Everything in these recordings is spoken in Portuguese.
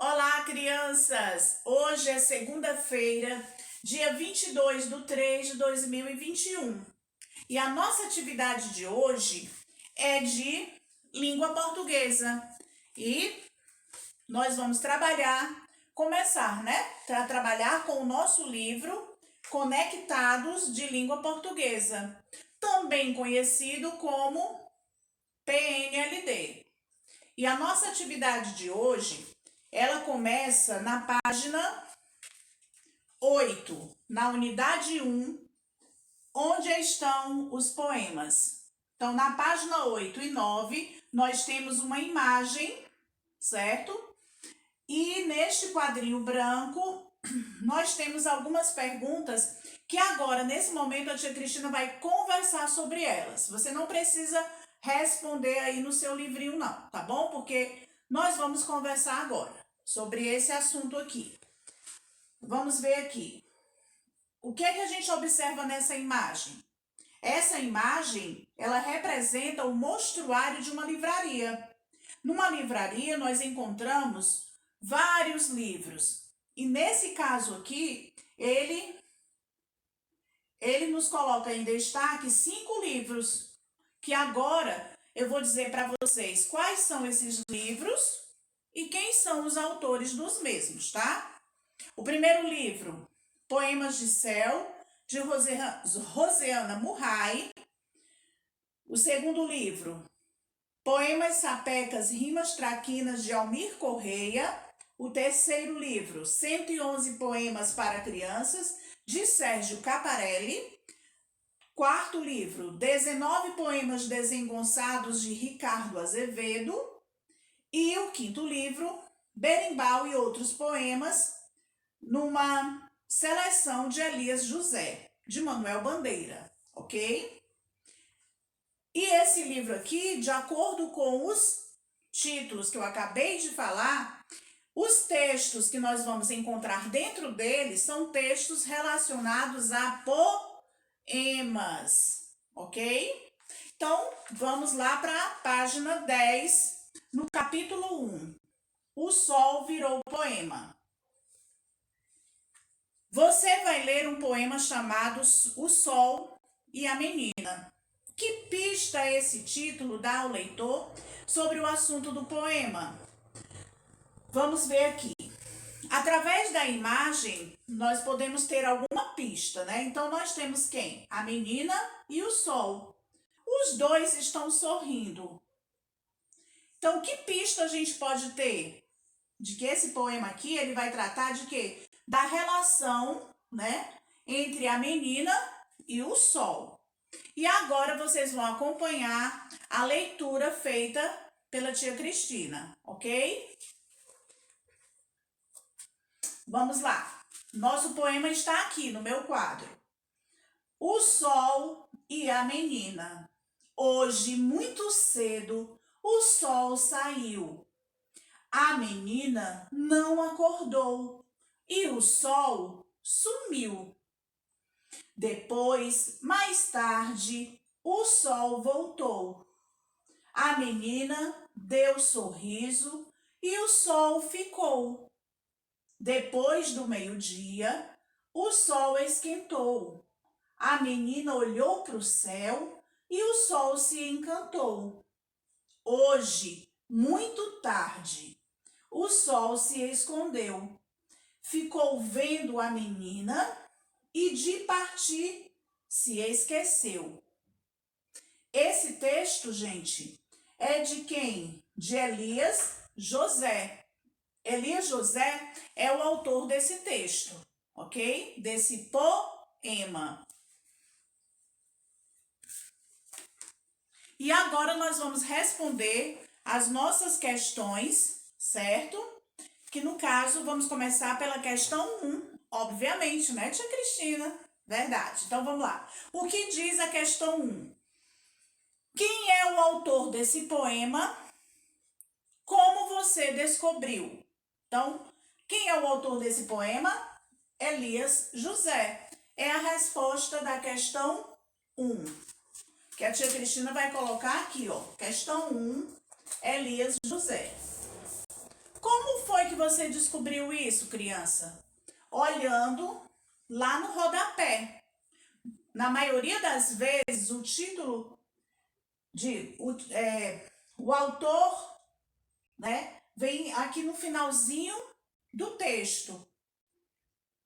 Olá, crianças! Hoje é segunda-feira, dia 22/3/2021. E a nossa atividade de hoje é de língua portuguesa. E nós vamos começar, a trabalhar com o nosso livro Conectados de Língua Portuguesa, também conhecido como PNLD. E a nossa atividade de hoje, ela começa na página 8, na unidade 1, onde estão os poemas. Então, na página 8 e 9, nós temos uma imagem, certo? E neste quadrinho branco, nós temos algumas perguntas que agora, nesse momento, a tia Cristina vai conversar sobre elas. Você não precisa responder aí no seu livrinho não, tá bom? Porque nós vamos conversar agora sobre esse assunto aqui. Vamos ver aqui. O que é que a gente observa nessa imagem? Essa imagem, ela representa o mostruário de uma livraria. Numa livraria, nós encontramos vários livros. E nesse caso aqui, ele nos coloca em destaque 5 livros, que agora eu vou dizer para vocês quais são esses livros e quem são os autores dos mesmos, tá? O primeiro livro, Poemas de Céu, de Rosiana Murray. O segundo livro, Poemas Sapecas, Rimas Traquinas, de Almir Correia. O terceiro livro, 111 Poemas para Crianças, de Sérgio Caparelli. Quarto livro, 19 Poemas Desengonçados, de Ricardo Azevedo. E o quinto livro, Berimbau e Outros Poemas, numa seleção de Elias José, de Manuel Bandeira, ok? E esse livro aqui, de acordo com os títulos que eu acabei de falar, os textos que nós vamos encontrar dentro dele são textos relacionados a poemas, ok? Então, vamos lá para a página 10, no capítulo 1. O Sol Virou Poema. Você vai ler um poema chamado O Sol e a Menina. Que pista esse título dá ao leitor sobre o assunto do poema? Vamos ver aqui. Através da imagem, nós podemos ter alguma pista, né? Então, nós temos quem? A menina e o sol. Os dois estão sorrindo. Então, que pista a gente pode ter? De que esse poema aqui, ele vai tratar de quê? Da relação, né? Entre a menina e o sol. E agora vocês vão acompanhar a leitura feita pela tia Cristina, ok? Vamos lá. Nosso poema está aqui no meu quadro. O Sol e a Menina. Hoje, muito cedo, o sol saiu. A menina não acordou e o sol sumiu. Depois, mais tarde, o sol voltou. A menina deu sorriso e o sol ficou. Depois do meio-dia, o sol esquentou. A menina olhou para o céu e o sol se encantou. Hoje, muito tarde, o sol se escondeu. Ficou vendo a menina e de partir se esqueceu. Esse texto, gente, é de quem? De Elias José. Elias José é o autor desse texto, ok? Desse poema. E agora nós vamos responder as nossas questões, certo? Que no caso, vamos começar pela questão 1, obviamente, né, tia Cristina? Verdade. Então, vamos lá. O que diz a questão 1? Quem é o autor desse poema? Como você descobriu? Então, quem é o autor desse poema? Elias José. É a resposta da questão 1. Que a tia Cristina vai colocar aqui, ó. Questão 1, Elias José. Como foi que você descobriu isso, criança? Olhando lá no rodapé. Na maioria das vezes, o título o autor, né, vem aqui no finalzinho do texto.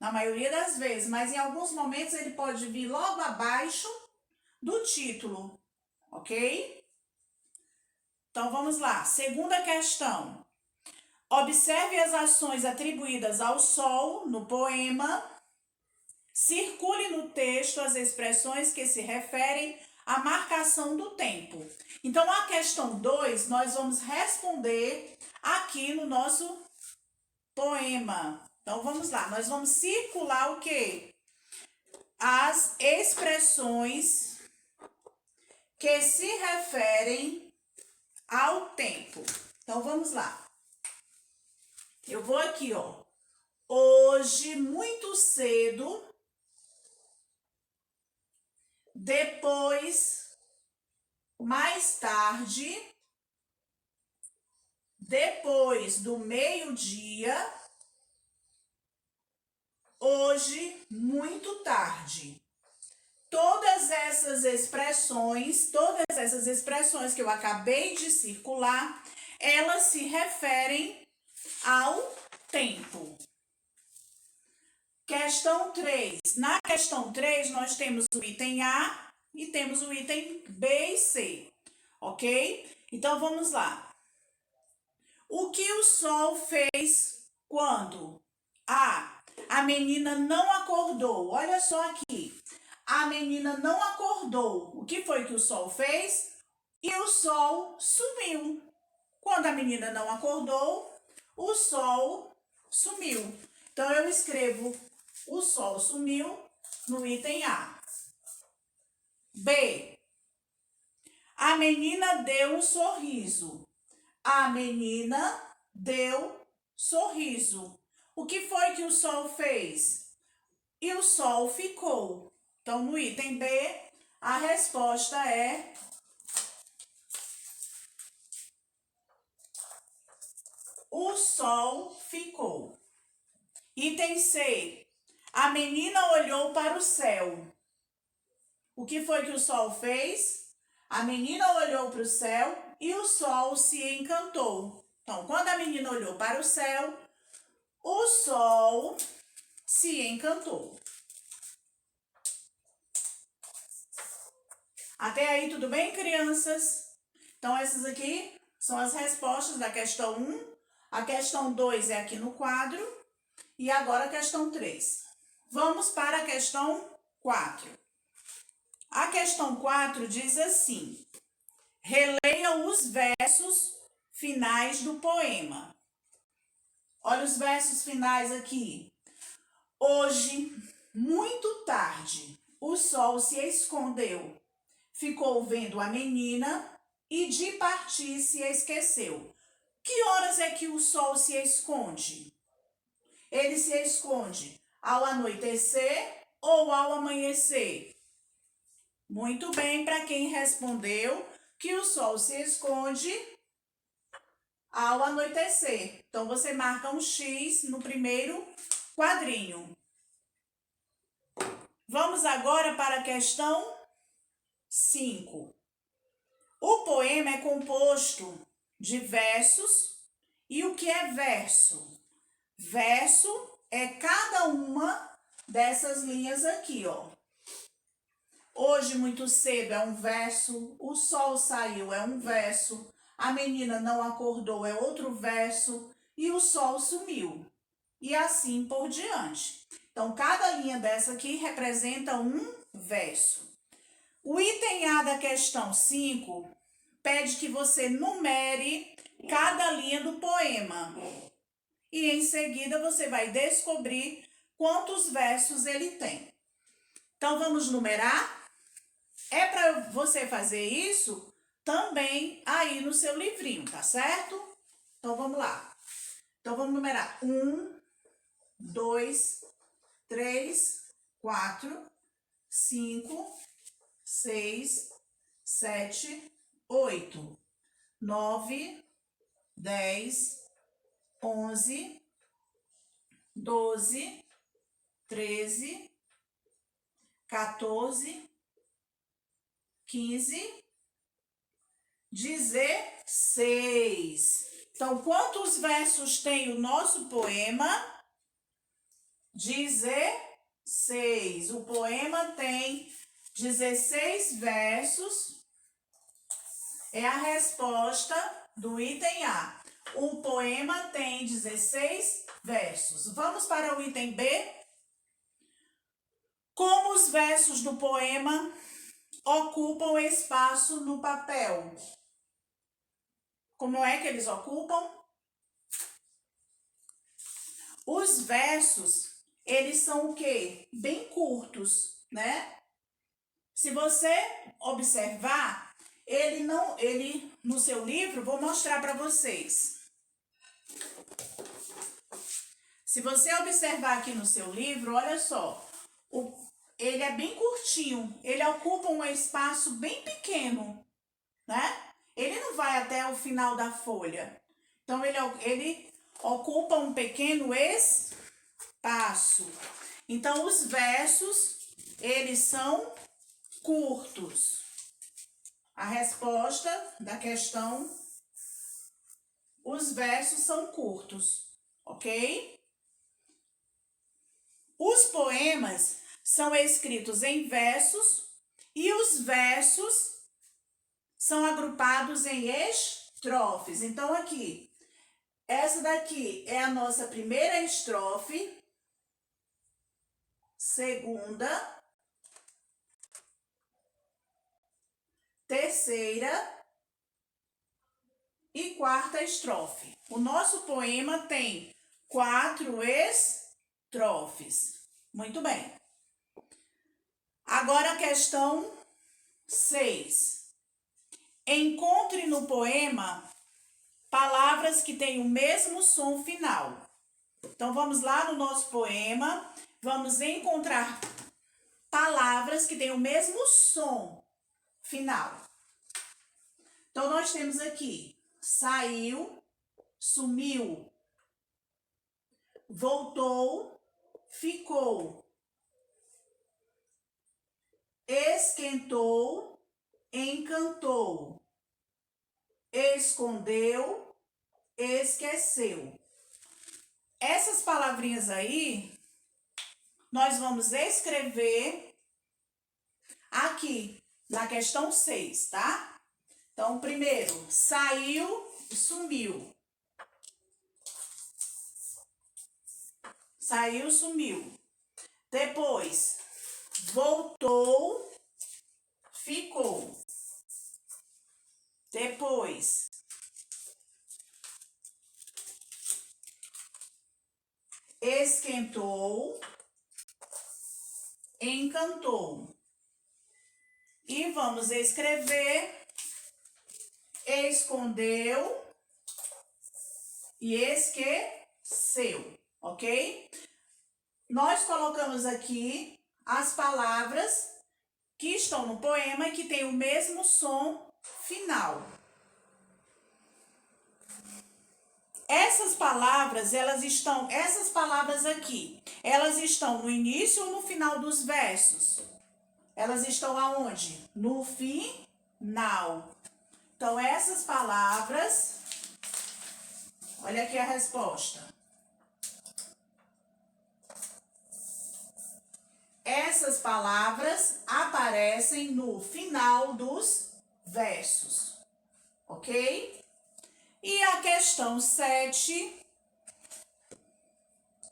Na maioria das vezes, mas em alguns momentos ele pode vir logo abaixo do título, ok? Então vamos lá. Segunda questão. Observe as ações atribuídas ao Sol no poema. Circule no texto as expressões que se referem à marcação do tempo. Então, a questão 2, nós vamos responder aqui no nosso poema. Então, vamos lá. Nós vamos circular o quê? As expressões que se referem ao tempo. Então, vamos lá. Eu vou aqui, ó. Hoje, muito cedo, depois, mais tarde, depois do meio-dia, hoje, muito tarde. Todas essas expressões que eu acabei de circular, elas se referem ao tempo. Questão 3. Na questão 3, nós temos o item A e temos o item B e C, ok? Então, vamos lá. O que o sol fez quando? A menina não acordou. Olha só aqui. A menina não acordou. O que foi que o sol fez? E o sol sumiu. Quando a menina não acordou, o sol sumiu. Então, eu escrevo o sol sumiu no item A. B. A menina deu um sorriso. A menina deu sorriso. O que foi que o sol fez? E o sol ficou. Então, no item B, a resposta é o sol ficou. Item C. A menina olhou para o céu. O que foi que o sol fez? A menina olhou para o céu e o sol se encantou. Então, quando a menina olhou para o céu, o sol se encantou. Até aí, tudo bem, crianças? Então, essas aqui são as respostas da questão 1. A questão 2 é aqui no quadro. E agora a questão 3. Vamos para a questão 4. A questão 4 diz assim: releia os versos finais do poema. Olha os versos finais aqui. Hoje, muito tarde, o sol se escondeu. Ficou vendo a menina e de partir se esqueceu. Que horas é que o sol se esconde? Ele se esconde ao anoitecer ou ao amanhecer? Muito bem, para quem respondeu que o sol se esconde ao anoitecer. Então, você marca um X no primeiro quadrinho. Vamos agora para a questão 5. O poema é composto de versos. E o que é verso? Verso é cada uma dessas linhas aqui, ó. Hoje, muito cedo, é um verso. O sol saiu, é um verso. A menina não acordou, é outro verso. E o sol sumiu. E assim por diante. Então, cada linha dessa aqui representa um verso. O item A da questão 5 pede que você numere cada linha do poema. E em seguida você vai descobrir quantos versos ele tem. Então, vamos numerar? É para você fazer isso também aí no seu livrinho, tá certo? Então, vamos lá. Então, vamos numerar 1, 2, 3, 4, 5, 6, 7, 8, 9, 10, 11, 12, 13, 14, 15, 16. Então, quantos versos tem o nosso poema? 16. O poema tem 16 versos. É a resposta do item A. O poema tem 16 versos. Vamos para o item B. Como os versos do poema ocupam espaço no papel? Como é que eles ocupam? Os versos, eles são o quê? Bem curtos, né? Se você observar, ele no seu livro, vou mostrar para vocês. Se você observar aqui no seu livro, olha só, ele é bem curtinho, ele ocupa um espaço bem pequeno, né? Ele não vai até o final da folha. Então, ele ocupa um pequeno espaço. Então, os versos, eles são curtos. A resposta da questão, os versos são curtos, ok? Os poemas são escritos em versos e os versos são agrupados em estrofes. Então, aqui, essa daqui é a nossa primeira estrofe, segunda, terceira e quarta estrofe. O nosso poema tem 4 estrofes. Muito bem. Agora a questão 6. Encontre no poema palavras que têm o mesmo som final. Então, vamos lá no nosso poema, vamos encontrar palavras que têm o mesmo som final. Então, nós temos aqui, saiu, sumiu, voltou, ficou, esquentou, encantou, escondeu, esqueceu. Essas palavrinhas aí, nós vamos escrever aqui na questão 6, tá? Então, primeiro, saiu, sumiu. Saiu, sumiu. Depois, voltou, ficou. Depois, esquentou, encantou. E vamos escrever escondeu e esqueceu, ok? Nós colocamos aqui as palavras que estão no poema e que tem o mesmo som final. Essas palavras aqui, elas estão no início ou no final dos versos? Elas estão aonde? No final. Então, essas palavras, olha aqui a resposta. Essas palavras aparecem no final dos versos, ok? E a questão 7,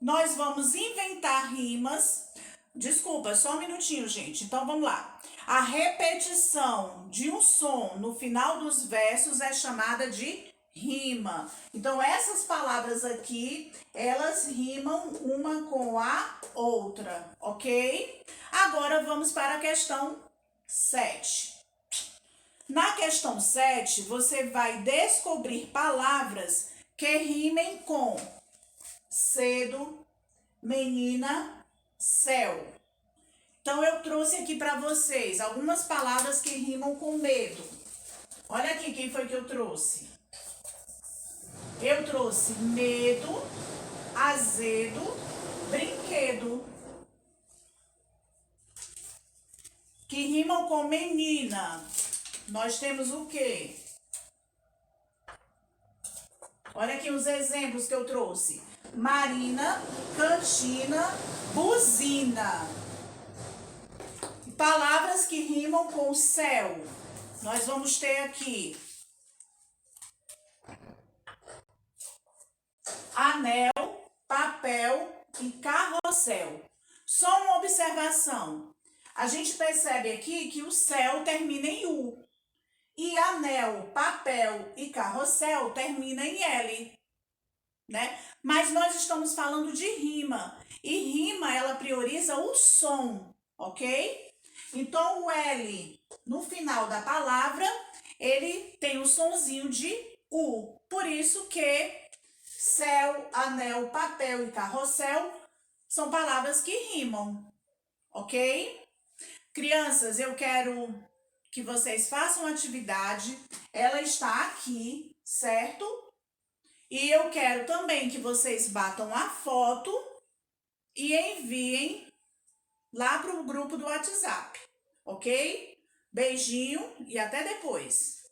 nós vamos inventar rimas. Desculpa, só um minutinho, gente. Então, vamos lá. A repetição de um som no final dos versos é chamada de rima. Então, essas palavras aqui, elas rimam uma com a outra, ok? Agora, vamos para a questão 7. Na questão 7, você vai descobrir palavras que rimem com cedo, menina, céu. Então, eu trouxe aqui para vocês algumas palavras que rimam com medo. Olha aqui quem foi que eu trouxe. Eu trouxe medo, azedo, brinquedo. Que rimam com menina. Nós temos o quê? Olha aqui os exemplos que eu trouxe. Marina, cantina, buzina. Palavras que rimam com céu. Nós vamos ter aqui anel, papel e carrossel. Só uma observação. A gente percebe aqui que o céu termina em U. E anel, papel e carrossel termina em L, né? Mas nós estamos falando de rima. E rima, ela prioriza o som, ok? Então, o L, no final da palavra, ele tem o sonzinho de U. Por isso que céu, anel, papel e carrossel são palavras que rimam, ok? Crianças, eu quero que vocês façam atividade. Ela está aqui, certo? E eu quero também que vocês batam a foto e enviem lá para o grupo do WhatsApp, ok? Beijinho e até depois.